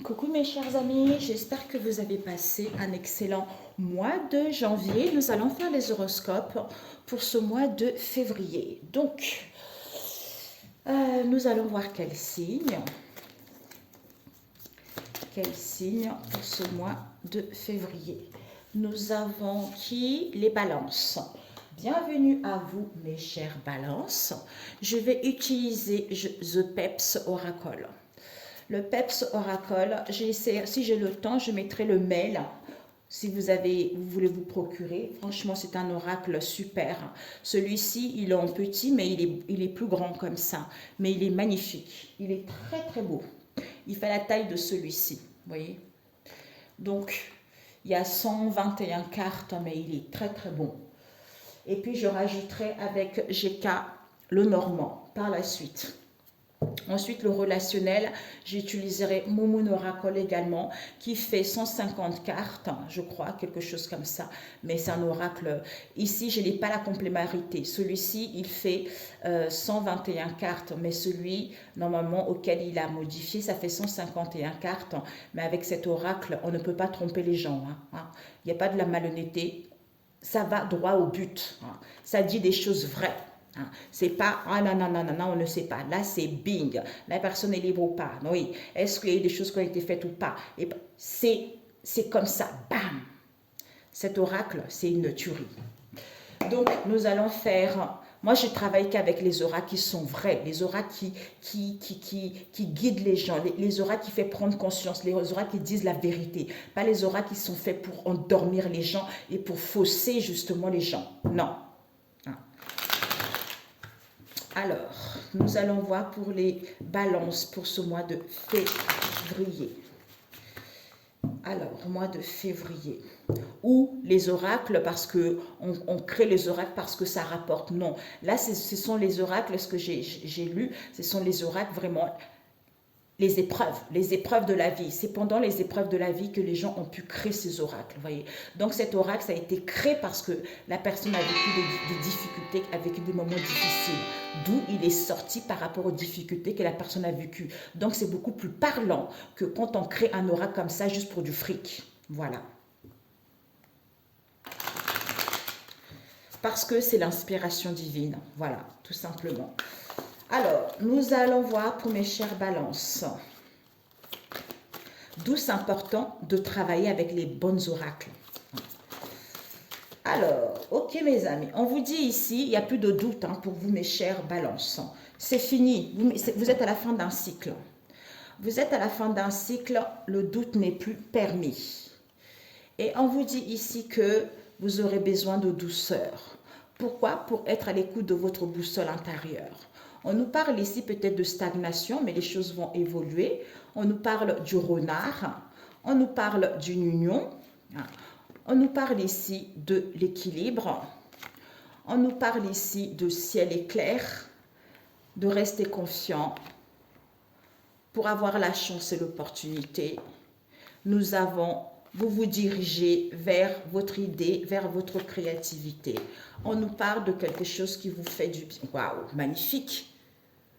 Coucou mes chers amis, j'espère que vous avez passé un excellent mois de janvier. Nous allons faire les horoscopes pour ce mois de février. Donc, nous allons voir quel signe pour ce mois de février. Nous avons qui? Les balances. Bienvenue à vous mes chers balances. Je vais utiliser The Peps Oracle. Le Peps Oracle, si j'ai le temps, je mettrai le mail. Si vous voulez vous procurer, franchement, c'est un oracle super. Celui-ci, il est en petit, mais il est plus grand comme ça. Mais il est magnifique. Il est très, très beau. Il fait la taille de celui-ci, vous voyez. Donc, il y a 121 cartes, mais il est très, très bon. Et puis, je rajouterai avec GK le normand par la suite. Ensuite, le relationnel, j'utiliserai Moon Oracle également, qui fait 150 cartes, je crois, quelque chose comme ça. Mais c'est un oracle. Ici, je n'ai pas la complémentarité. Celui-ci, il fait 121 cartes, mais celui, normalement, auquel il a modifié, ça fait 151 cartes. Mais avec cet oracle, on ne peut pas tromper les gens. Il n'y a pas de la malhonnêteté. Ça va droit au but. Ça dit des choses vraies. C'est pas, ah non, non, non, non, non, on ne sait pas. Là, c'est bing. La personne est libre ou pas. Oui. Est-ce qu'il y a eu des choses qui ont été faites ou pas? C'est comme ça. Bam. Cet oracle, c'est une tuerie. Donc, nous allons faire... Moi, je travaille qu'avec les oracles qui sont vrais, les oracles qui guident les gens, les oracles qui font prendre conscience, les oracles qui disent la vérité. Pas les oracles qui sont faits pour endormir les gens et pour fausser justement les gens. Non. Alors, nous allons voir pour les balances pour ce mois de février. Alors, mois de février. Ou les oracles parce que on crée les oracles parce que ça rapporte. Non, là, ce sont les oracles, ce que j'ai lu, ce sont les oracles vraiment... les épreuves de la vie. C'est pendant les épreuves de la vie que les gens ont pu créer ces oracles, vous voyez. Donc cet oracle, ça a été créé parce que la personne a vécu des difficultés, a vécu des moments difficiles, d'où il est sorti par rapport aux difficultés que la personne a vécues. Donc c'est beaucoup plus parlant que quand on crée un oracle comme ça juste pour du fric. Voilà. Parce que c'est l'inspiration divine, voilà, tout simplement. Alors, nous allons voir pour mes chères balances. D'où c'est important de travailler avec les bons oracles. Alors, ok mes amis, on vous dit ici, il n'y a plus de doute pour vous mes chères balances. C'est fini, vous êtes à la fin d'un cycle. Vous êtes à la fin d'un cycle, le doute n'est plus permis. Et on vous dit ici que vous aurez besoin de douceur. Pourquoi? Pour être à l'écoute de votre boussole intérieure. On nous parle ici peut-être de stagnation, mais les choses vont évoluer. On nous parle du renard, on nous parle d'une union, on nous parle ici de l'équilibre, on nous parle ici de ciel éclair, de rester confiant pour avoir la chance et l'opportunité. Nous avons... Vous vous dirigez vers votre idée, vers votre créativité. On nous parle de quelque chose qui vous fait du bien. Waouh, magnifique!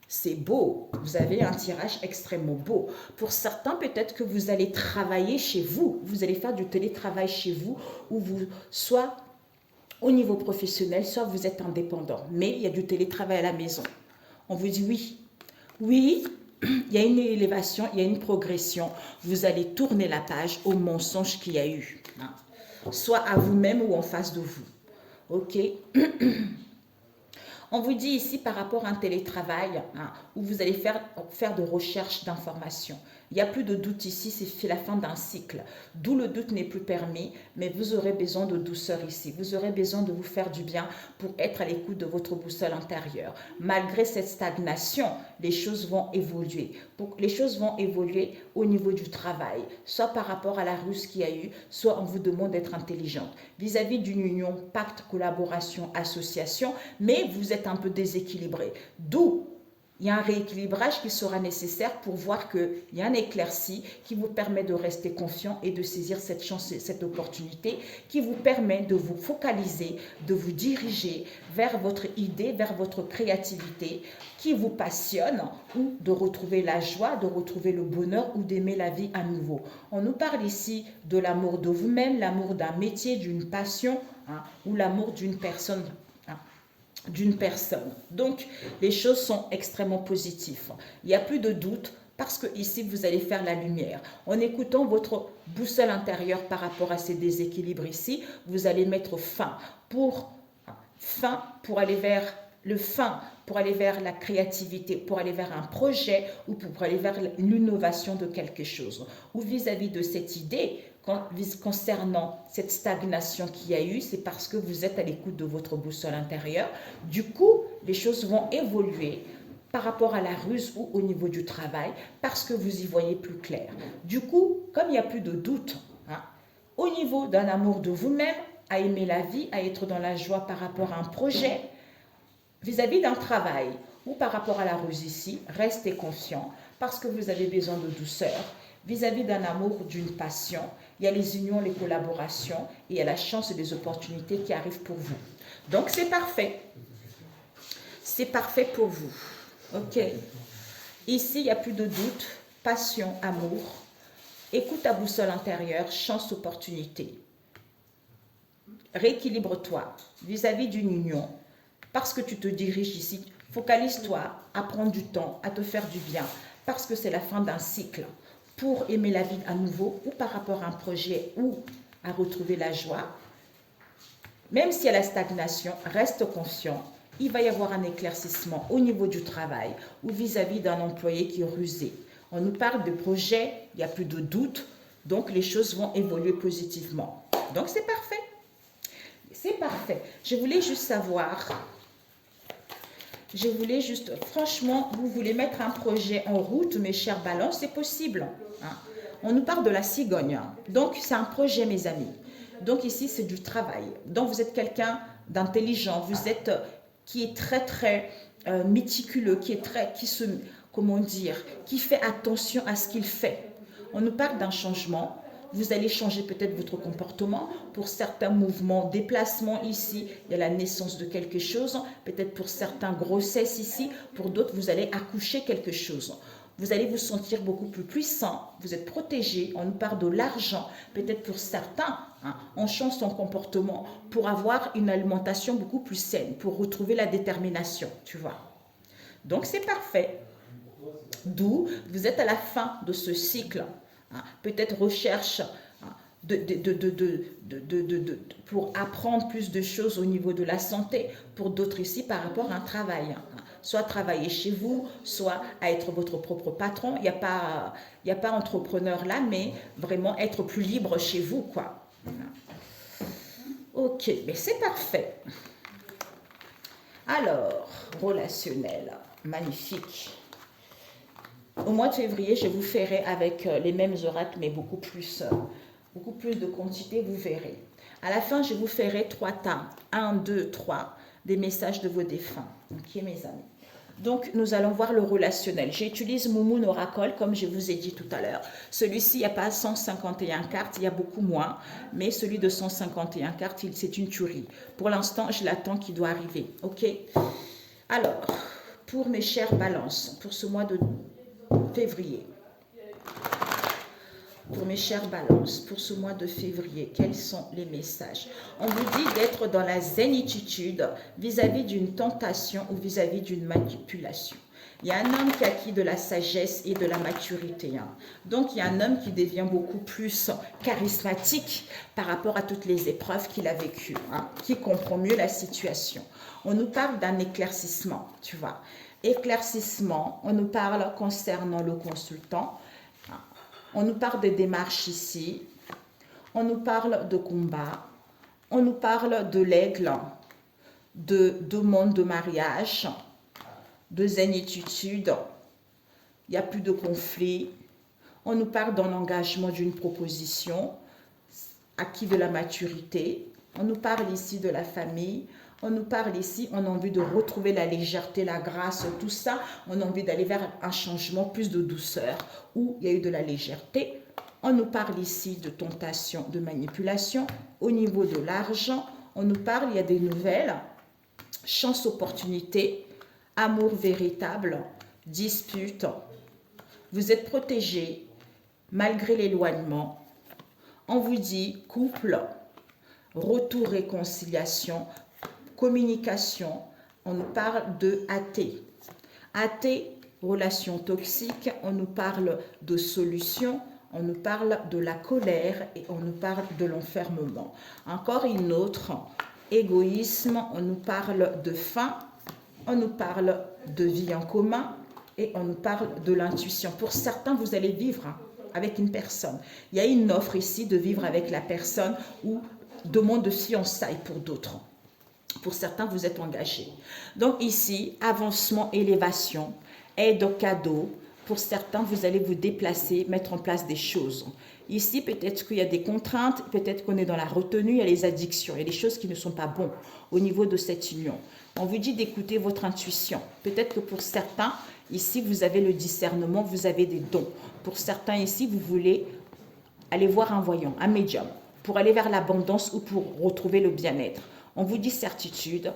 C'est beau. Vous avez un tirage extrêmement beau. Pour certains, peut-être que vous allez travailler chez vous. Vous allez faire du télétravail chez vous, ou vous, soit au niveau professionnel, soit vous êtes indépendant. Mais il y a du télétravail à la maison. On vous dit oui. Oui, il y a une élévation, il y a une progression. Vous allez tourner la page au mensonge qu'il y a eu. Soit à vous-même ou en face de vous. Ok. On vous dit ici par rapport à un télétravail où vous allez faire de recherche d'informations. Il n'y a plus de doute ici, c'est la fin d'un cycle. D'où le doute n'est plus permis, mais vous aurez besoin de douceur ici. Vous aurez besoin de vous faire du bien pour être à l'écoute de votre boussole intérieure. Malgré cette stagnation, les choses vont évoluer. Les choses vont évoluer au niveau du travail, soit par rapport à la ruse qu'il y a eu, soit on vous demande d'être intelligente. Vis-à-vis d'une union, pacte, collaboration, association, mais vous êtes un peu déséquilibré. D'où il y a un rééquilibrage qui sera nécessaire pour voir qu'il y a un éclairci qui vous permet de rester confiant et de saisir cette chance, cette opportunité qui vous permet de vous focaliser, de vous diriger vers votre idée, vers votre créativité qui vous passionne ou de retrouver la joie, de retrouver le bonheur ou d'aimer la vie à nouveau. On nous parle ici de l'amour de vous-même, l'amour d'un métier, d'une passion ou l'amour d'une personne. Donc, les choses sont extrêmement positives. Il n'y a plus de doute parce que ici, vous allez faire la lumière. En écoutant votre boussole intérieure par rapport à ces déséquilibres ici, vous allez mettre fin pour aller vers pour aller vers la créativité, pour aller vers un projet ou pour aller vers l'innovation de quelque chose. Ou vis-à-vis de cette idée, concernant cette stagnation qu'il y a eu, c'est parce que vous êtes à l'écoute de votre boussole intérieure. Du coup, les choses vont évoluer par rapport à la ruse ou au niveau du travail parce que vous y voyez plus clair. Du coup, comme il n'y a plus de doute, au niveau d'un amour de vous-même, à aimer la vie, à être dans la joie par rapport à un projet, vis-à-vis d'un travail ou par rapport à la ruse ici, restez confiant parce que vous avez besoin de douceur. Vis-à-vis d'un amour, d'une passion, il y a les unions, les collaborations et il y a la chance et les opportunités qui arrivent pour vous. Donc, c'est parfait. C'est parfait pour vous. OK. Ici, il n'y a plus de doute. Passion, amour. Écoute ta boussole intérieure, chance, opportunité. Rééquilibre-toi vis-à-vis d'une union parce que tu te diriges ici. Focalise-toi à prendre du temps, à te faire du bien parce que c'est la fin d'un cycle. Pour aimer la vie à nouveau ou par rapport à un projet ou à retrouver la joie, même s'il y a la stagnation, reste confiant. Il va y avoir un éclaircissement au niveau du travail ou vis-à-vis d'un employé qui est rusé. On nous parle de projet, il n'y a plus de doute, donc les choses vont évoluer positivement. Donc c'est parfait. C'est parfait. Je voulais juste savoir, franchement, vous voulez mettre un projet en route, mes chers balances, c'est possible. On nous parle de la cigogne. Donc, c'est un projet, mes amis. Donc, ici, c'est du travail. Donc, vous êtes quelqu'un d'intelligent. Vous êtes qui est très, très méticuleux, qui fait attention à ce qu'il fait. On nous parle d'un changement. Vous allez changer peut-être votre comportement. Pour certains mouvements, déplacements ici, il y a la naissance de quelque chose. Peut-être pour certains, grossesses ici. Pour d'autres, vous allez accoucher quelque chose. Vous allez vous sentir beaucoup plus puissant, vous êtes protégé, on nous parle de l'argent, peut-être pour certains, on change son comportement pour avoir une alimentation beaucoup plus saine, pour retrouver la détermination, tu vois. Donc c'est parfait. D'où vous êtes à la fin de ce cycle, peut-être recherche pour apprendre plus de choses au niveau de la santé, pour d'autres ici par rapport à un travail. Soit travailler chez vous, soit à être votre propre patron. Il n'y a pas entrepreneur là, mais vraiment être plus libre chez vous, quoi. Ok, mais c'est parfait. Alors, relationnel, magnifique. Au mois de février, je vous ferai avec les mêmes oracles, mais beaucoup plus de quantité, vous verrez. À la fin, je vous ferai 3 tas. 1, 2, 3, des messages de vos défunts. Ok, mes amis. Donc, nous allons voir le relationnel. J'utilise Moumoun Oracle, comme je vous ai dit tout à l'heure. Celui-ci, il n'y a pas 151 cartes, il y a beaucoup moins. Mais celui de 151 cartes, c'est une tuerie. Pour l'instant, je l'attends qu'il doit arriver. Ok? Alors, pour mes chères balances, pour ce mois de février. Pour mes chères balances, pour ce mois de février, quels sont les messages? On vous dit d'être dans la zénitude vis-à-vis d'une tentation ou vis-à-vis d'une manipulation. Il y a un homme qui a acquis de la sagesse et de la maturité. Donc, il y a un homme qui devient beaucoup plus charismatique par rapport à toutes les épreuves qu'il a vécues, qui comprend mieux la situation. On nous parle d'un éclaircissement, tu vois. Éclaircissement, on nous parle concernant le consultant. On nous parle de démarches ici, on nous parle de combat, on nous parle de l'aigle, de demande de mariage, de zénitude, il n'y a plus de conflit, on nous parle d'un engagement d'une proposition, acquis de la maturité, on nous parle ici de la famille, On nous parle ici, on a envie de retrouver la légèreté, la grâce, tout ça. On a envie d'aller vers un changement, plus de douceur, où il y a eu de la légèreté. On nous parle ici de tentation, de manipulation. Au niveau de l'argent, on nous parle, il y a des nouvelles, chance, opportunité, amour véritable, dispute. Vous êtes protégé malgré l'éloignement. On vous dit couple, retour, réconciliation, communication. On nous parle de athée. Athée, relation toxique. On nous parle de solution. On nous parle de la colère et on nous parle de l'enfermement. Encore une autre, égoïsme. On nous parle de faim. On nous parle de vie en commun et on nous parle de l'intuition. Pour certains, vous allez vivre avec une personne. Il y a une offre ici de vivre avec la personne ou demande de fiançailles pour d'autres. Pour certains, vous êtes engagés. Donc ici, avancement, élévation, aide au cadeau. Pour certains, vous allez vous déplacer, mettre en place des choses. Ici, peut-être qu'il y a des contraintes, peut-être qu'on est dans la retenue, il y a les addictions, il y a des choses qui ne sont pas bonnes au niveau de cette union. On vous dit d'écouter votre intuition. Peut-être que pour certains, ici, vous avez le discernement, vous avez des dons. Pour certains ici, vous voulez aller voir un voyant, un médium, pour aller vers l'abondance ou pour retrouver le bien-être. On vous dit certitude.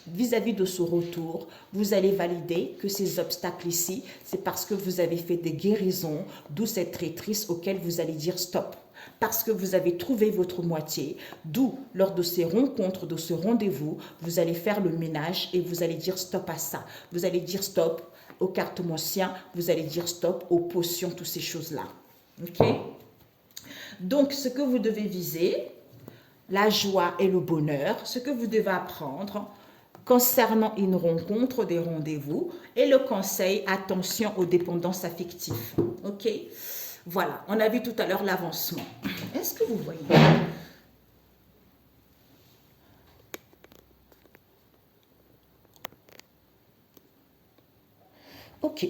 Vis-à-vis de ce retour, vous allez valider que ces obstacles ici, c'est parce que vous avez fait des guérisons, d'où cette traîtrise auquel vous allez dire stop. Parce que vous avez trouvé votre moitié, d'où lors de ces rencontres, de ce rendez-vous, vous allez faire le ménage et vous allez dire stop à ça. Vous allez dire stop aux cartes moissiens, vous allez dire stop aux potions, toutes ces choses-là. Ok? Donc, ce que vous devez viser, la joie et le bonheur, ce que vous devez apprendre concernant une rencontre, des rendez-vous, et le conseil, attention aux dépendances affectives. Ok? Voilà, on a vu tout à l'heure l'avancement. Est-ce que vous voyez? Ok.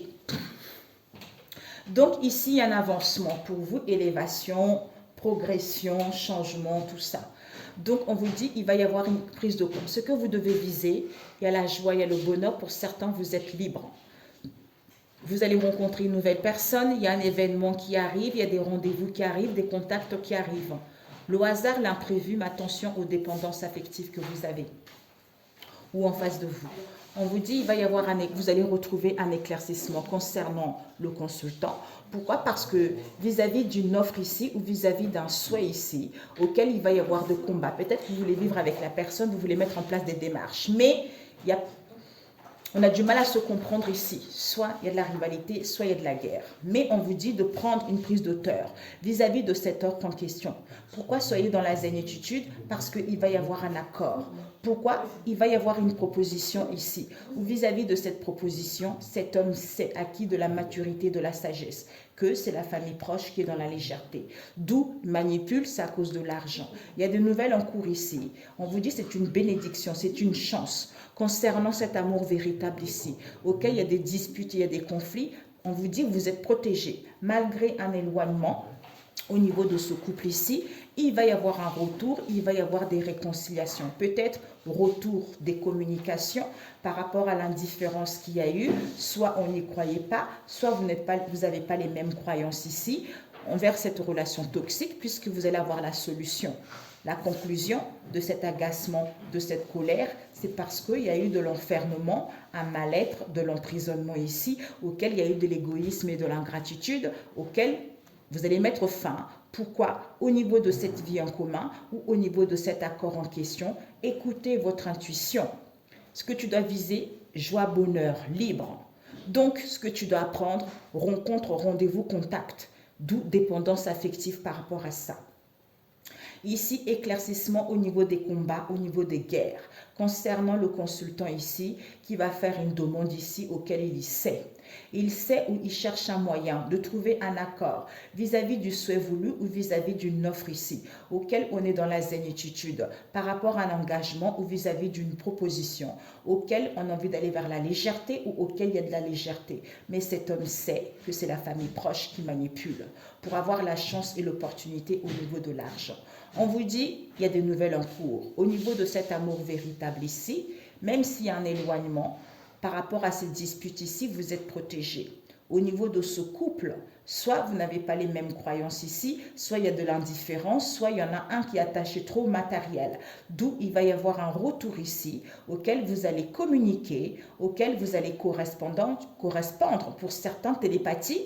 Donc ici, il y a un avancement pour vous, élévation, progression, changement, tout ça. Donc on vous dit, il va y avoir une prise de compte. Ce que vous devez viser, il y a la joie, il y a le bonheur. Pour certains, vous êtes libre. Vous allez rencontrer une nouvelle personne, il y a un événement qui arrive, il y a des rendez-vous qui arrivent, des contacts qui arrivent. Le hasard, l'imprévu, mais attention aux dépendances affectives que vous avez ou en face de vous. On vous dit, il va y avoir vous allez retrouver un éclaircissement concernant le consultant. Pourquoi? Parce que vis-à-vis d'une offre ici ou vis-à-vis d'un souhait ici, auquel il va y avoir de combat. Peut-être que vous voulez vivre avec la personne, vous voulez mettre en place des démarches. Mais on a du mal à se comprendre ici. Soit il y a de la rivalité, soit il y a de la guerre. Mais on vous dit de prendre une prise d'auteur vis-à-vis de cette offre en question. Pourquoi soyez dans la zénitude? Parce qu'il va y avoir un accord. Pourquoi? Il va y avoir une proposition ici. Ou vis-à-vis de cette proposition, cet homme s'est acquis de la maturité, de la sagesse. Que c'est la famille proche qui est dans la légèreté. D'où manipule, c'est à cause de l'argent. Il y a des nouvelles en cours ici. On vous dit c'est une bénédiction, c'est une chance. Concernant cet amour véritable ici, auquel il y a des disputes, il y a des conflits, on vous dit que vous êtes protégé. Malgré un éloignement au niveau de ce couple ici, il va y avoir un retour, il va y avoir des réconciliations. Peut-être retour des communications par rapport à l'indifférence qu'il y a eu. Soit on n'y croyait pas, soit vous n'avez pas les mêmes croyances ici envers cette relation toxique, puisque vous allez avoir la solution. La conclusion de cet agacement, de cette colère, c'est parce qu'il y a eu de l'enfermement, un mal-être, de l'emprisonnement ici, auquel il y a eu de l'égoïsme et de l'ingratitude, auquel vous allez mettre fin. Pourquoi? Au niveau de cette vie en commun ou au niveau de cet accord en question, écoutez votre intuition. Ce que tu dois viser, joie, bonheur, libre. Donc, ce que tu dois apprendre, rencontre, rendez-vous, contact. D'où dépendance affective par rapport à ça. Ici, éclaircissement au niveau des combats, au niveau des guerres. Concernant le consultant ici, qui va faire une demande ici auquel il y sait. Il sait où il cherche un moyen de trouver un accord vis-à-vis du souhait voulu ou vis-à-vis d'une offre ici, auquel on est dans la zénitude, par rapport à un engagement ou vis-à-vis d'une proposition, auquel on a envie d'aller vers la légèreté ou auquel il y a de la légèreté. Mais cet homme sait que c'est la famille proche qui manipule pour avoir la chance et l'opportunité au niveau de l'argent. On vous dit, il y a des nouvelles en cours. Au niveau de cet amour véritable ici, même s'il y a un éloignement, par rapport à cette dispute ici, vous êtes protégé. Au niveau de ce couple, soit vous n'avez pas les mêmes croyances ici, soit il y a de l'indifférence, soit il y en a un qui est attaché trop au matériel. D'où il va y avoir un retour ici, auquel vous allez communiquer, auquel vous allez correspondre pour certains télépathies,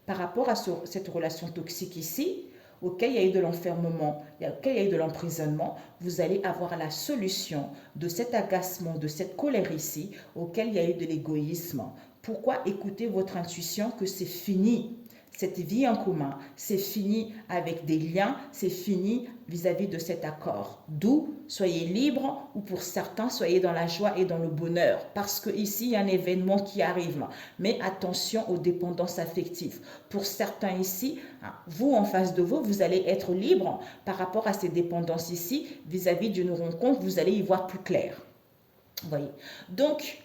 par rapport à cette relation toxique ici, auquel il y a eu de l'enfermement, auquel il y a eu de l'emprisonnement, vous allez avoir la solution de cet agacement, de cette colère ici, auquel il y a eu de l'égoïsme. Pourquoi écouter votre intuition que c'est fini? Cette vie en commun, c'est fini avec des liens, c'est fini vis-à-vis de cet accord. D'où, soyez libres ou pour certains, soyez dans la joie et dans le bonheur. Parce qu'ici, il y a un événement qui arrive. Mais attention aux dépendances affectives. Pour certains ici, vous en face de vous, vous allez être libre par rapport à ces dépendances ici. Vis-à-vis d'une rencontre, vous allez y voir plus clair. Vous voyez. Donc,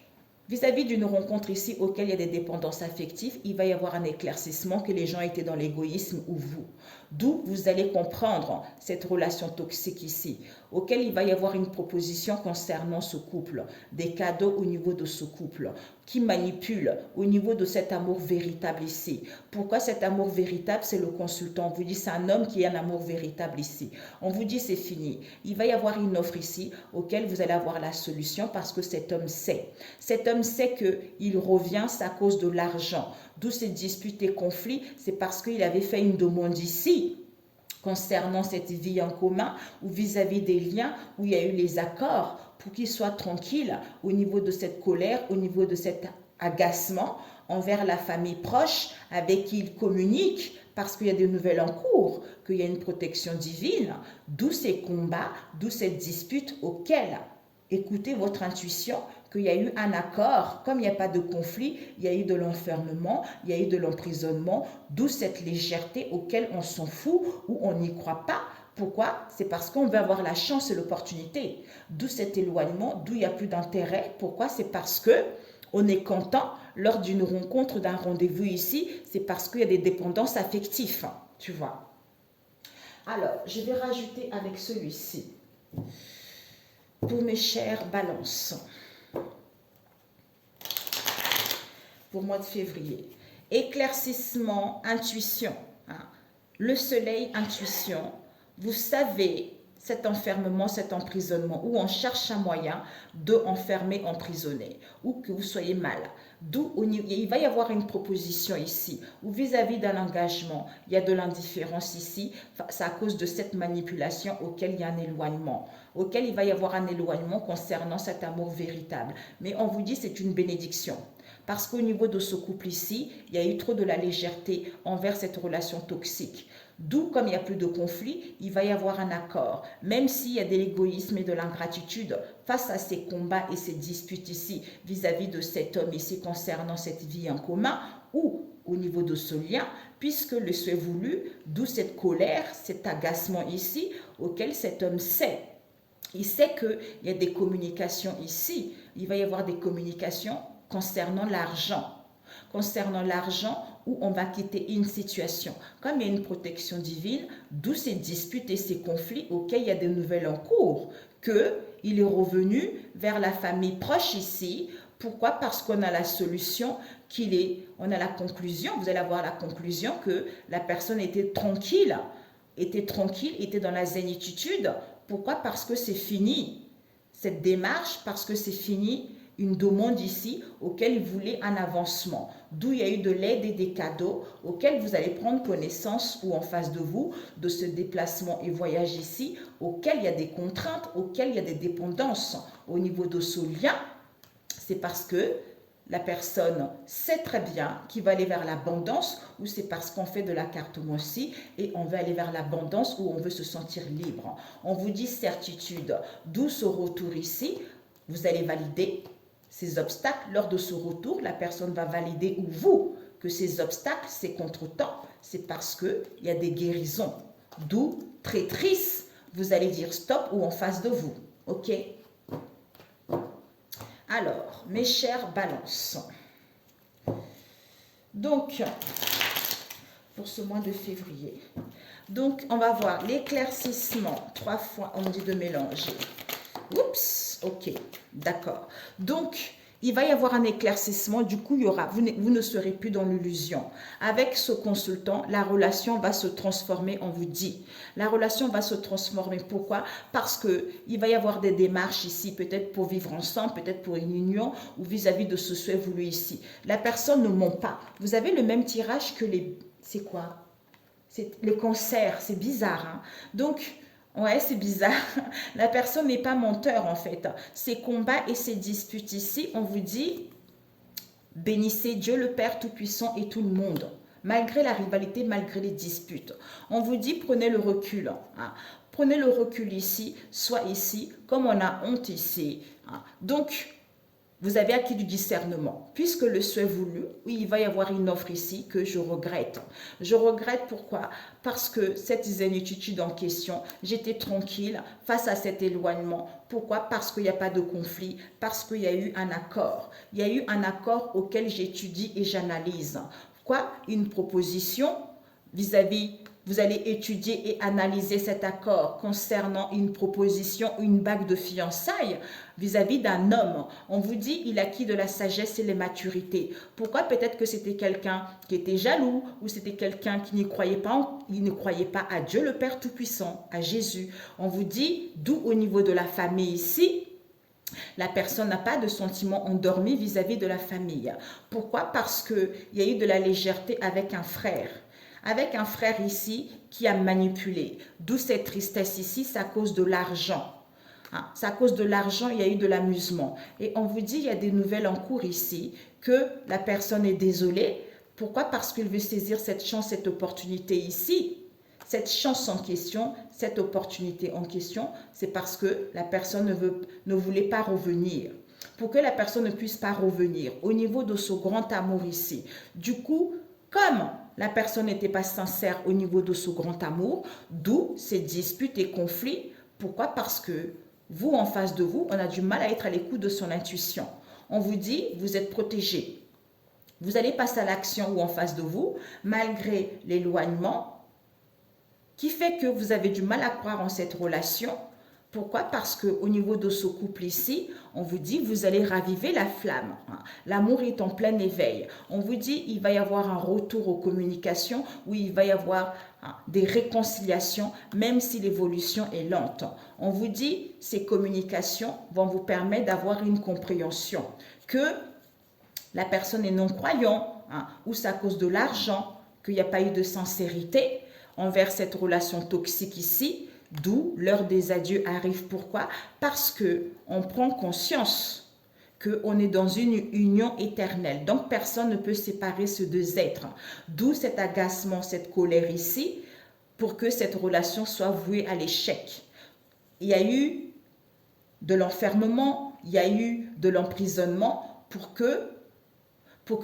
vis-à-vis d'une rencontre ici auquel il y a des dépendances affectives, il va y avoir un éclaircissement que les gens étaient dans l'égoïsme ou vous. D'où vous allez comprendre cette relation toxique ici, auquel il va y avoir une proposition concernant ce couple, des cadeaux au niveau de ce couple, qui manipule au niveau de cet amour véritable ici. Pourquoi cet amour véritable? C'est le consultant. On vous dit c'est un homme qui a un amour véritable ici. On vous dit c'est fini. Il va y avoir une offre ici auquel vous allez avoir la solution parce que cet homme sait. Cet homme sait qu'il revient, c'est à cause de l'argent. D'où ces disputes et conflits, c'est parce qu'il avait fait une demande ici concernant cette vie en commun ou vis-à-vis des liens où il y a eu les accords pour qu'il soit tranquille au niveau de cette colère, au niveau de cet agacement envers la famille proche avec qui il communique parce qu'il y a des nouvelles en cours, qu'il y a une protection divine, d'où ces combats, d'où cette dispute auquel écoutez votre intuition, qu'il y a eu un accord, comme il n'y a pas de conflit, il y a eu de l'enfermement, il y a eu de l'emprisonnement, d'où cette légèreté auquel on s'en fout ou on n'y croit pas. Pourquoi? C'est parce qu'on veut avoir la chance et l'opportunité. D'où cet éloignement, d'où il n'y a plus d'intérêt. Pourquoi? C'est parce que on est content lors d'une rencontre, d'un rendez-vous ici, c'est parce qu'il y a des dépendances affectives, tu vois. Alors, je vais rajouter avec celui-ci. Pour mes chères balances, pour le mois de février, éclaircissement, intuition, le soleil, intuition, vous savez cet enfermement, cet emprisonnement, où on cherche un moyen de enfermer, emprisonner, ou que vous soyez mal. D'où il va y avoir une proposition ici, où vis-à-vis d'un engagement, il y a de l'indifférence ici, c'est à cause de cette manipulation auquel il y a un éloignement, auquel il va y avoir un éloignement concernant cet amour véritable. Mais on vous dit c'est une bénédiction. Parce qu'au niveau de ce couple ici, il y a eu trop de la légèreté envers cette relation toxique. D'où, comme il n'y a plus de conflit, il va y avoir un accord. Même s'il y a de l'égoïsme et de l'ingratitude face à ces combats et ces disputes ici, vis-à-vis de cet homme ici concernant cette vie en commun, ou au niveau de ce lien, puisque le souhait voulu, d'où cette colère, cet agacement ici, auquel cet homme sait. Il sait qu'il y a des communications ici. Il va y avoir des communications concernant l'argent. Concernant l'argent, où on va quitter une situation. Comme il y a une protection divine, d'où ces disputes et ces conflits auxquels il y a des nouvelles en cours, qu'il est revenu vers la famille proche ici. Pourquoi? Parce qu'on a la solution, on a la conclusion, vous allez avoir la conclusion que la personne était tranquille, était dans la zénitude. Pourquoi? Parce que c'est fini cette démarche, parce que c'est fini une demande ici auquel il voulait un avancement. D'où il y a eu de l'aide et des cadeaux auxquels vous allez prendre connaissance ou en face de vous de ce déplacement et voyage ici, auquel il y a des contraintes, auquel il y a des dépendances au niveau de ce lien. C'est parce que la personne sait très bien qu'il va aller vers l'abondance ou c'est parce qu'on fait de la cartomancie et on veut aller vers l'abondance ou on veut se sentir libre. On vous dit certitude, d'où ce retour ici, vous allez valider ces obstacles, lors de ce retour, la personne va valider, ou vous, que ces obstacles, ces contretemps, c'est parce qu'il y a des guérisons. D'où, traîtrise, vous allez dire stop ou en face de vous. Ok? Alors, mes chers balances. Donc, pour ce mois de février. Donc, on va voir l'éclaircissement. 3 fois, on me dit de mélanger. Oups, ok, d'accord. Donc, il va y avoir un éclaircissement, du coup, vous ne serez plus dans l'illusion. Avec ce consultant, la relation va se transformer, on vous dit. La relation va se transformer, pourquoi? Parce qu'il va y avoir des démarches ici, peut-être pour vivre ensemble, peut-être pour une union, ou vis-à-vis de ce souhait voulu ici. La personne ne ment pas. Vous avez le même tirage que les... C'est quoi? C'est les cancers, c'est bizarre. Hein? Donc... ouais, c'est bizarre. La personne n'est pas menteur en fait. Ces combats et ces disputes ici, on vous dit, bénissez Dieu le Père Tout-Puissant et tout le monde. Malgré la rivalité, malgré les disputes. On vous dit, prenez le recul. Hein. Prenez le recul ici, soit ici, comme on a honte ici. Hein. Donc, vous avez acquis du discernement. Puisque le souhait voulu, oui, il va y avoir une offre ici que je regrette. Je regrette pourquoi? Parce que cette zénitude en question, j'étais tranquille face à cet éloignement. Pourquoi? Parce qu'il n'y a pas de conflit, parce qu'il y a eu un accord. Il y a eu un accord auquel j'étudie et j'analyse. Quoi? Une proposition vis-à-vis. Vous allez étudier et analyser cet accord concernant une proposition, une bague de fiançailles vis-à-vis d'un homme. On vous dit, il acquit de la sagesse et la maturité. Pourquoi? Peut-être que c'était quelqu'un qui était jaloux ou c'était quelqu'un qui n'y croyait pas, il ne croyait pas à Dieu le Père Tout-Puissant, à Jésus. On vous dit, d'où au niveau de la famille ici, la personne n'a pas de sentiment endormi vis-à-vis de la famille. Pourquoi? Parce qu'il y a eu de la légèreté avec un frère. Avec un frère ici qui a manipulé. D'où cette tristesse ici, c'est à cause de l'argent. Hein, c'est à cause de l'argent, il y a eu de l'amusement. Et on vous dit, il y a des nouvelles en cours ici, que la personne est désolée. Pourquoi? Parce qu'il veut saisir cette chance, cette opportunité ici. Cette chance en question, cette opportunité en question, c'est parce que la personne ne voulait pas revenir. Pour que la personne ne puisse pas revenir au niveau de ce grand amour ici. Du coup, comme la personne n'était pas sincère au niveau de ce grand amour, d'où ces disputes et conflits. Pourquoi? Parce que vous, en face de vous, on a du mal à être à l'écoute de son intuition. On vous dit, vous êtes protégé. Vous allez passer à l'action ou en face de vous, malgré l'éloignement, qui fait que vous avez du mal à croire en cette relation. Pourquoi? Parce qu'au niveau de ce couple ici, on vous dit, vous allez raviver la flamme. L'amour est en plein éveil. On vous dit, il va y avoir un retour aux communications où il va y avoir des réconciliations, même si l'évolution est lente. On vous dit, ces communications vont vous permettre d'avoir une compréhension que la personne est non-croyant, ou c'est à cause de l'argent, qu'il n'y a pas eu de sincérité envers cette relation toxique ici. D'où l'heure des adieux arrive. Pourquoi? Parce qu'on prend conscience qu'on est dans une union éternelle. Donc, personne ne peut séparer ces deux êtres. D'où cet agacement, cette colère ici, pour que cette relation soit vouée à l'échec. Il y a eu de l'enfermement, il y a eu de l'emprisonnement pour que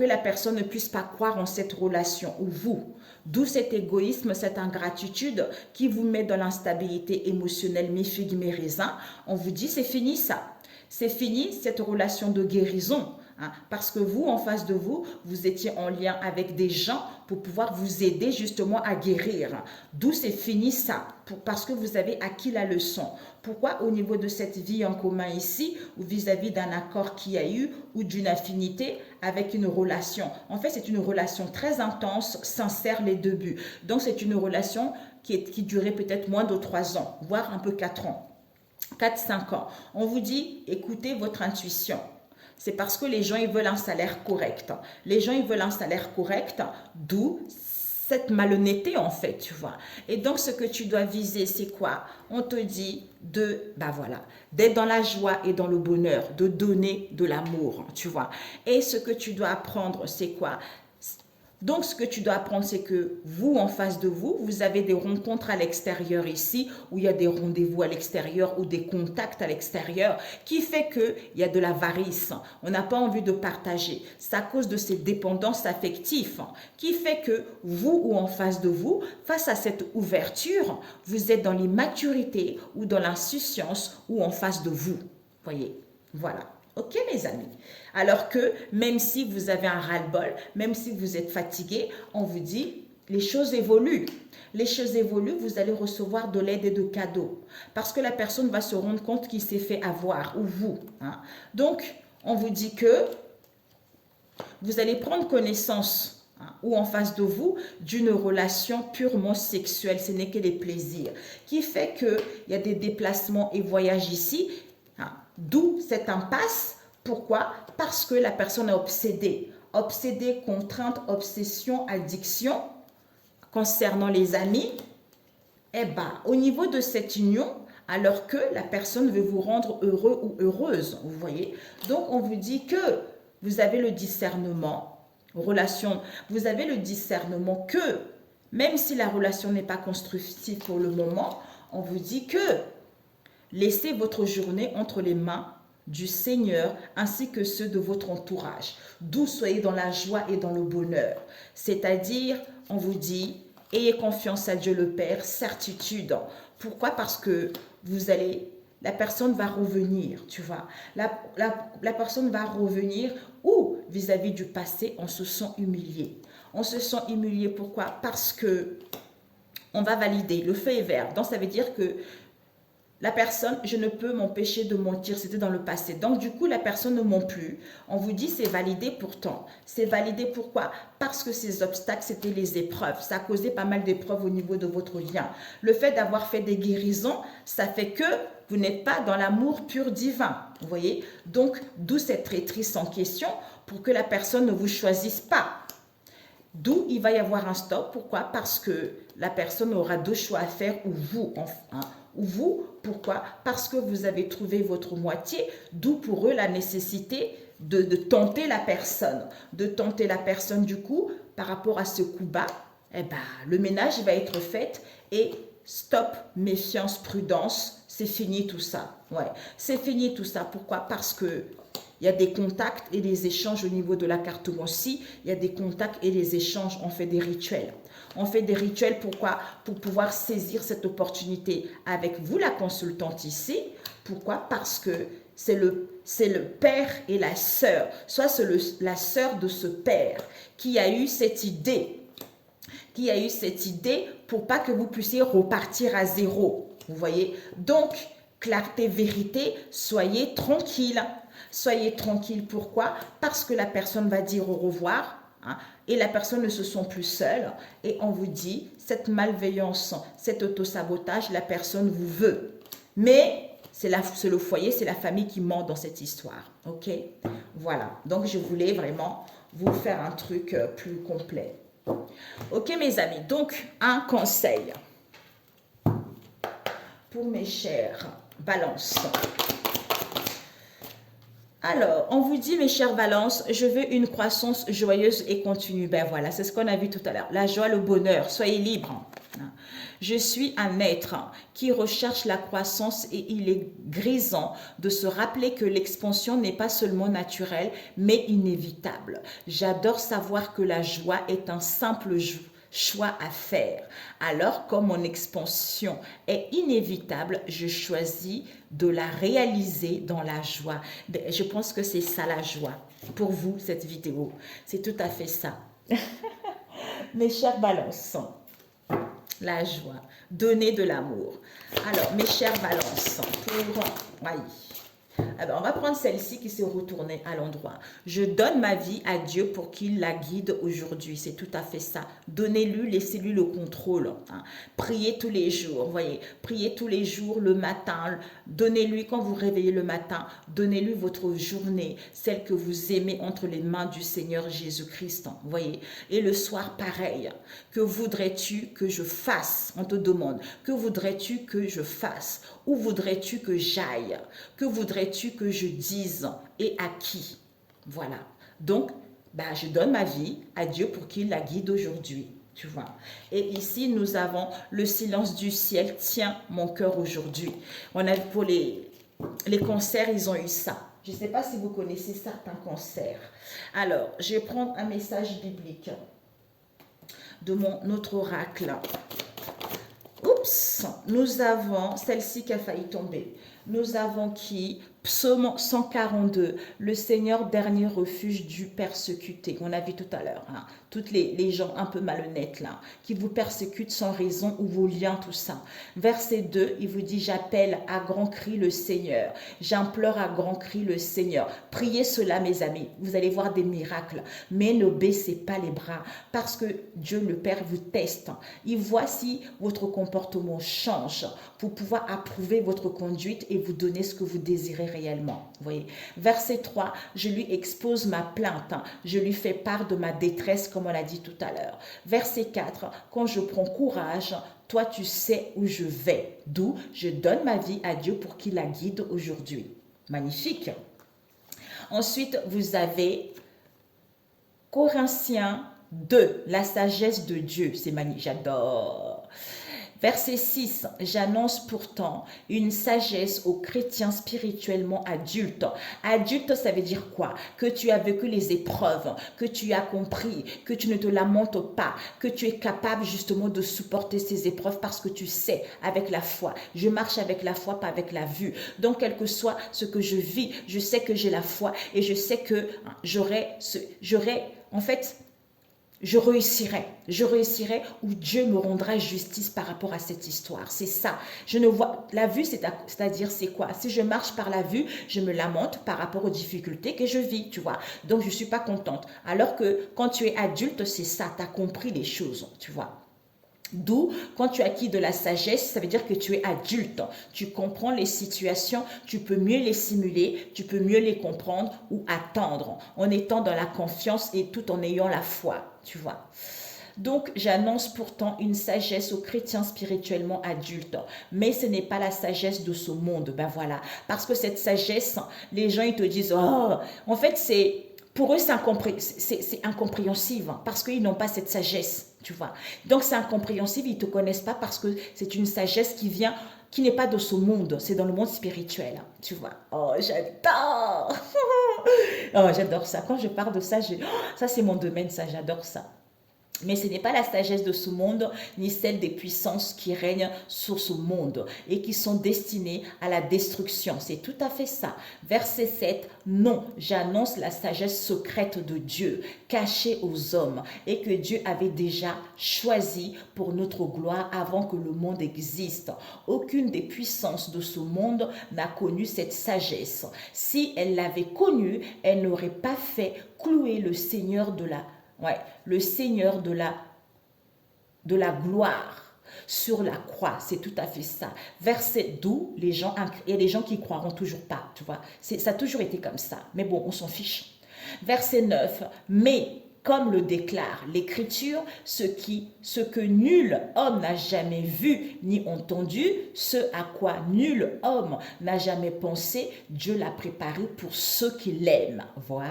la personne ne puisse pas croire en cette relation, ou vous. D'où cet égoïsme, cette ingratitude qui vous met dans l'instabilité émotionnelle, mi-figue, mi-raisin. On vous dit, c'est fini ça. C'est fini cette relation de guérison. Hein, parce que vous, en face de vous, vous étiez en lien avec des gens pour pouvoir vous aider justement à guérir. D'où c'est fini ça, parce que vous avez acquis la leçon. Pourquoi au niveau de cette vie en commun ici, ou vis-à-vis d'un accord qu'il y a eu, ou d'une affinité avec une relation? En fait, c'est une relation très intense, sincère les deux buts. Donc, c'est une relation qui durait peut-être moins de 3 ans, voire un peu 4 ans. 4-5 ans. On vous dit, écoutez votre intuition. C'est parce que les gens, ils veulent un salaire correct. Les gens, ils veulent un salaire correct, d'où cette malhonnêteté, en fait, tu vois. Et donc, ce que tu dois viser, c'est quoi? On te dit d'être dans la joie et dans le bonheur, de donner de l'amour, tu vois. Et ce que tu dois apprendre, c'est quoi? Donc, ce que tu dois apprendre, c'est que vous, en face de vous, vous avez des rencontres à l'extérieur ici, où il y a des rendez-vous à l'extérieur ou des contacts à l'extérieur, qui fait qu'il y a de l'avarice. On n'a pas envie de partager. C'est à cause de ces dépendances affectives qui fait que vous ou en face de vous, face à cette ouverture, vous êtes dans l'immaturité ou dans l'insouciance ou en face de vous. Voyez, voilà. Ok, mes amis? Alors que même si vous avez un ras-le-bol, même si vous êtes fatigué, on vous dit, les choses évoluent. Les choses évoluent, vous allez recevoir de l'aide et de cadeaux. Parce que la personne va se rendre compte qu'il s'est fait avoir, ou vous. Hein. Donc, on vous dit que vous allez prendre connaissance ou en face de vous d'une relation purement sexuelle. Ce n'est que des plaisirs. Qui fait qu'il y a des déplacements et voyages ici. D'où cette impasse. Pourquoi? Parce que la personne est obsédée. Obsédée, contrainte, obsession, addiction. Concernant les amis, eh ben, au niveau de cette union, alors que la personne veut vous rendre heureux ou heureuse, vous voyez. Donc, on vous dit que vous avez le discernement, vous avez le discernement que, même si la relation n'est pas constructive pour le moment, on vous dit que laissez votre journée entre les mains du Seigneur ainsi que ceux de votre entourage. D'où soyez dans la joie et dans le bonheur. C'est-à-dire, on vous dit, ayez confiance à Dieu le Père, certitude. Pourquoi? Parce que la personne va revenir, tu vois. La personne va revenir ou vis-à-vis du passé, on se sent humilié. On se sent humilié, pourquoi? Parce que on va valider, le feu est vert. Donc, ça veut dire que la personne, je ne peux m'empêcher de mentir, c'était dans le passé. Donc, du coup, la personne ne ment plus. On vous dit, c'est validé pourtant. C'est validé pourquoi? Parce que ces obstacles, c'était les épreuves. Ça a causé pas mal d'épreuves au niveau de votre lien. Le fait d'avoir fait des guérisons, ça fait que vous n'êtes pas dans l'amour pur divin. Vous voyez? Donc, d'où cette traîtrise en question pour que la personne ne vous choisisse pas. D'où il va y avoir un stop. Pourquoi? Parce que la personne aura deux choix à faire ou vous, enfin. Ou vous, pourquoi? Parce que vous avez trouvé votre moitié, d'où pour eux la nécessité de tenter la personne. De tenter la personne du coup, par rapport à ce coup bas, eh ben, le ménage va être fait et stop, méfiance, prudence, c'est fini tout ça. Ouais, c'est fini tout ça. Pourquoi? Parce que il y a des contacts et des échanges au niveau de la cartomancie. Il y a des contacts et des échanges. On fait des rituels. On fait des rituels, pourquoi? Pour pouvoir saisir cette opportunité avec vous, la consultante ici. Pourquoi? Parce que c'est le père et la sœur. Soit c'est la sœur de ce père qui a eu cette idée. Qui a eu cette idée pour pas que vous puissiez repartir à zéro. Vous voyez? Donc, clarté, vérité, soyez tranquille. Soyez tranquille. Pourquoi? Parce que la personne va dire au revoir. Et la personne ne se sent plus seule. Et on vous dit, cette malveillance, cet autosabotage, la personne vous veut. Mais c'est le foyer, c'est la famille qui ment dans cette histoire. Ok? Voilà. Donc, je voulais vraiment vous faire un truc plus complet. Ok, mes amis. Donc, un conseil pour mes chers balances. Alors, on vous dit, mes chers balances, je veux une croissance joyeuse et continue. Ben voilà, c'est ce qu'on a vu tout à l'heure. La joie, le bonheur, soyez libres. Je suis un être qui recherche la croissance et il est grisant de se rappeler que l'expansion n'est pas seulement naturelle, mais inévitable. J'adore savoir que la joie est un simple choix à faire. Alors, comme mon expansion est inévitable, je choisis de la réaliser dans la joie. Je pense que c'est ça la joie. Pour vous, cette vidéo, c'est tout à fait ça. Mes chers balances, la joie, donner de l'amour. Alors, mes chers balances, alors, on va prendre celle-ci qui s'est retournée à l'endroit. Je donne ma vie à Dieu pour qu'il la guide aujourd'hui. C'est tout à fait ça. Donnez-lui, laissez-lui le contrôle. Priez tous les jours, voyez. Priez tous les jours, le matin. Donnez-lui, quand vous réveillez le matin, donnez-lui votre journée, celle que vous aimez entre les mains du Seigneur Jésus-Christ. Voyez. Et le soir, pareil. Que voudrais-tu que je fasse? On te demande. Que voudrais-tu que je fasse? Où voudrais-tu que j'aille? Que voudrais-tu que je dise et à qui? Voilà. Donc, ben, je donne ma vie à Dieu pour qu'il la guide aujourd'hui. Tu vois. Et ici, nous avons le silence du ciel. Tiens, mon cœur aujourd'hui. On a pour les concerts, ils ont eu ça. Je ne sais pas si vous connaissez certains concerts. Alors, je vais prendre un message biblique de mon autre oracle. Oups, nous avons celle-ci qui a failli tomber. Nous avons qui? Psaume 142, le Seigneur dernier refuge du persécuté. On a vu tout à l'heure, hein, toutes les gens un peu malhonnêtes là, qui vous persécutent sans raison ou vos liens, tout ça. Verset 2, il vous dit, j'appelle à grand cri le Seigneur. J'implore à grand cri le Seigneur. Priez cela, mes amis. Vous allez voir des miracles. Mais ne baissez pas les bras parce que Dieu le Père vous teste. Il voit si votre comportement change pour pouvoir approuver votre conduite et vous donner ce que vous désirez réellement. Vous voyez. Verset 3, je lui expose ma plainte. Je lui fais part de ma détresse, comme on l'a dit tout à l'heure. Verset 4, quand je prends courage, toi tu sais où je vais. D'où je donne ma vie à Dieu pour qu'il la guide aujourd'hui. Magnifique. Ensuite, vous avez Corinthiens 2, la sagesse de Dieu. C'est magnifique, j'adore. Verset 6, j'annonce pourtant une sagesse aux chrétiens spirituellement adultes. Adulte, ça veut dire quoi? Que tu as vécu les épreuves, que tu as compris, que tu ne te lamentes pas, que tu es capable justement de supporter ces épreuves parce que tu sais, avec la foi, je marche avec la foi, pas avec la vue. Donc, quel que soit ce que je vis, je sais que j'ai la foi et je sais que en fait, je réussirai où Dieu me rendra justice par rapport à cette histoire. C'est ça. Je ne vois, la vue, c'est-à-dire c'est quoi? Si je marche par la vue, je me lamente par rapport aux difficultés que je vis, tu vois. Donc, je ne suis pas contente. Alors que quand tu es adulte, c'est ça, tu as compris les choses, tu vois. D'où, quand tu acquis de la sagesse, ça veut dire que tu es adulte. Tu comprends les situations, tu peux mieux les simuler, tu peux mieux les comprendre ou attendre en étant dans la confiance et tout en ayant la foi, tu vois. Donc, j'annonce pourtant une sagesse aux chrétiens spirituellement adultes. Mais ce n'est pas la sagesse de ce monde. Ben voilà. Parce que cette sagesse, les gens, ils te disent, oh, en fait, pour eux, c'est incompréhensible parce qu'ils n'ont pas cette sagesse, tu vois. Donc, c'est incompréhensible, ils ne te connaissent pas parce que c'est une sagesse qui n'est pas de ce monde, c'est dans le monde spirituel, tu vois. Oh, j'adore. Oh, j'adore ça. Quand je parle de ça, ça c'est mon domaine, ça, j'adore ça. Mais ce n'est pas la sagesse de ce monde, ni celle des puissances qui règnent sur ce monde et qui sont destinées à la destruction. C'est tout à fait ça. Verset 7, non, j'annonce la sagesse secrète de Dieu, cachée aux hommes, et que Dieu avait déjà choisi pour notre gloire avant que le monde existe. Aucune des puissances de ce monde n'a connu cette sagesse. Si elle l'avait connue, elle n'aurait pas fait clouer le Seigneur le Seigneur de la gloire sur la croix, c'est tout à fait ça. Verset d'où il y a des gens qui croiront toujours pas, tu vois. Ça a toujours été comme ça, mais bon, on s'en fiche. Verset 9, mais comme le déclare l'Écriture, ce que nul homme n'a jamais vu ni entendu, ce à quoi nul homme n'a jamais pensé, Dieu l'a préparé pour ceux qui l'aiment. Voilà.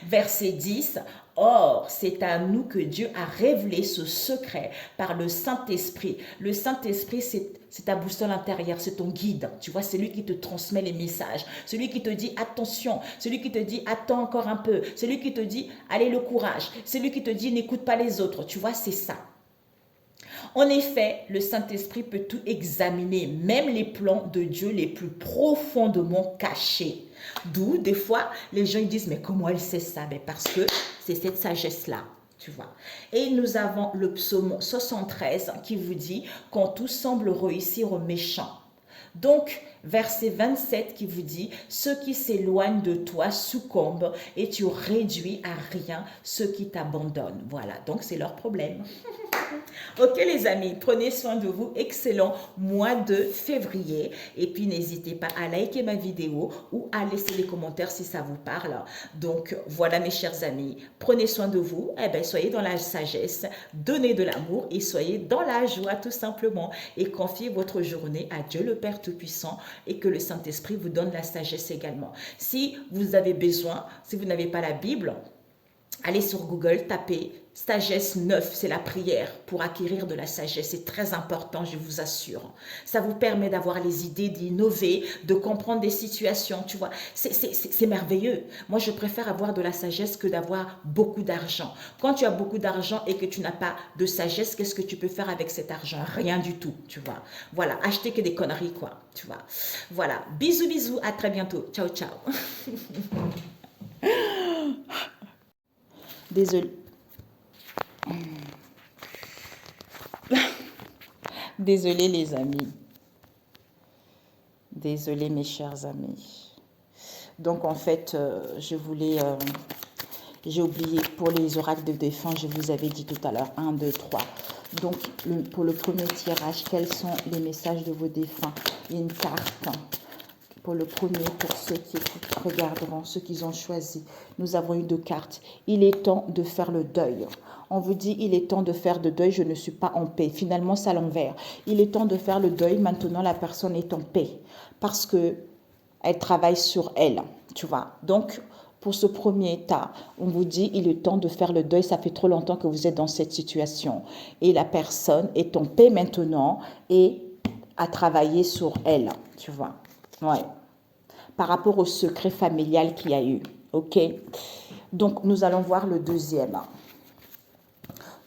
Verset 10, or, c'est à nous que Dieu a révélé ce secret par le Saint-Esprit. Le Saint-Esprit, c'est ta boussole intérieure, c'est ton guide. Tu vois, c'est lui qui te transmet les messages. Celui qui te dit attention, celui qui te dit attends encore un peu, celui qui te dit allez le courage, celui qui te dit n'écoute pas les autres. Tu vois, c'est ça. En effet, le Saint-Esprit peut tout examiner, même les plans de Dieu les plus profondément cachés. D'où, des fois, les gens ils disent, mais comment elle sait ça? Mais parce que c'est cette sagesse-là, tu vois. Et nous avons le psaume 73 qui vous dit, quand tout semble réussir aux méchants. Donc, verset 27 qui vous dit, ceux qui s'éloignent de toi succombent et tu réduis à rien ceux qui t'abandonnent. Voilà, donc c'est leur problème. Ok les amis, prenez soin de vous, excellent mois de février et puis n'hésitez pas à liker ma vidéo ou à laisser des commentaires si ça vous parle. Donc voilà mes chers amis, prenez soin de vous, soyez dans la sagesse, donnez de l'amour et soyez dans la joie tout simplement et confiez votre journée à Dieu le Père Tout-Puissant et que le Saint-Esprit vous donne la sagesse également. Si vous avez besoin, si vous n'avez pas la Bible, Allez sur Google, tapez sagesse 9, c'est la prière pour acquérir de la sagesse. C'est très important, je vous assure. Ça vous permet d'avoir les idées, d'innover, de comprendre des situations, tu vois. C'est merveilleux. Moi, je préfère avoir de la sagesse que d'avoir beaucoup d'argent. Quand tu as beaucoup d'argent et que tu n'as pas de sagesse, qu'est-ce que tu peux faire avec cet argent? Rien du tout, tu vois. Voilà, acheter que des conneries, quoi, tu vois. Voilà, bisous, bisous, à très bientôt. Ciao, ciao. Désolée. Désolée les amis. Désolée mes chers amis. Donc en fait, j'ai oublié pour les oracles de défense, je vous avais dit tout à l'heure, 1, 2, 3. Donc pour le premier tirage, quels sont les messages de vos défunts? Une carte. Pour le premier, pour ceux qui regarderont, ceux qui ont choisi, nous avons eu 2 cartes. Il est temps de faire le deuil. On vous dit, il est temps de faire le deuil, je ne suis pas en paix. Finalement, c'est à l'envers. Il est temps de faire le deuil, maintenant la personne est en paix. Parce que elle travaille sur elle, tu vois. Donc, pour ce premier état, on vous dit, il est temps de faire le deuil, ça fait trop longtemps que vous êtes dans cette situation. Et la personne est en paix maintenant et a travaillé sur elle, tu vois. Ouais. Par rapport au secret familial qu'il y a eu. OK? Donc, nous allons voir le deuxième.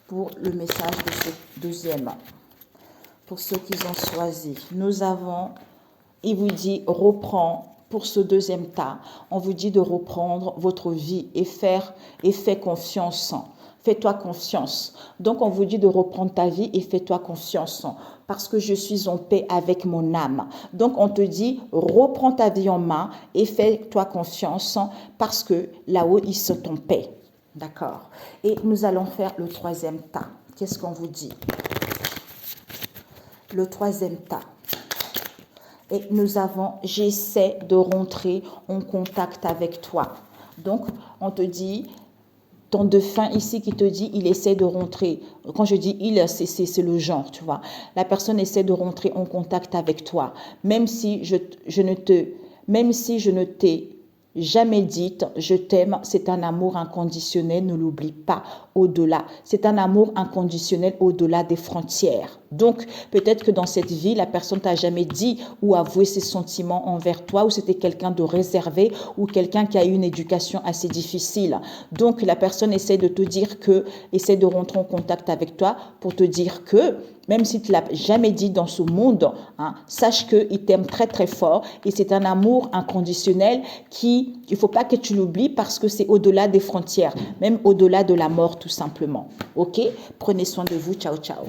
Pour le message de ce deuxième. Pour ceux qui ont choisi. Nous avons, il vous dit, reprends. Pour ce deuxième tas, on vous dit de reprendre votre vie et fais confiance. Fais-toi confiance. Donc, on vous dit de reprendre ta vie et fais-toi confiance parce que je suis en paix avec mon âme. Donc, on te dit, reprends ta vie en main et fais-toi confiance parce que là-haut, ils sont en paix. D'accord? Et nous allons faire le troisième tas. Qu'est-ce qu'on vous dit? Le troisième tas. Et nous avons, j'essaie de rentrer en contact avec toi. Donc, on te dit, ton défunt ici qui te dit, il essaie de rentrer. Quand je dis il, c'est le genre, tu vois. La personne essaie de rentrer en contact avec toi. Même si je ne t'ai jamais dite, je t'aime, c'est un amour inconditionnel, ne l'oublie pas, au-delà. C'est un amour inconditionnel au-delà des frontières. Donc, peut-être que dans cette vie, la personne t'a jamais dit ou avoué ses sentiments envers toi, ou c'était quelqu'un de réservé, ou quelqu'un qui a eu une éducation assez difficile. Donc, la personne essaie de te dire essaie de rentrer en contact avec toi pour te dire que, même si tu ne l'as jamais dit dans ce monde, sache qu'il t'aime très très fort et c'est un amour inconditionnel il ne faut pas que tu l'oublies parce que c'est au-delà des frontières, même au-delà de la mort tout simplement. Ok? Prenez soin de vous. Ciao, ciao.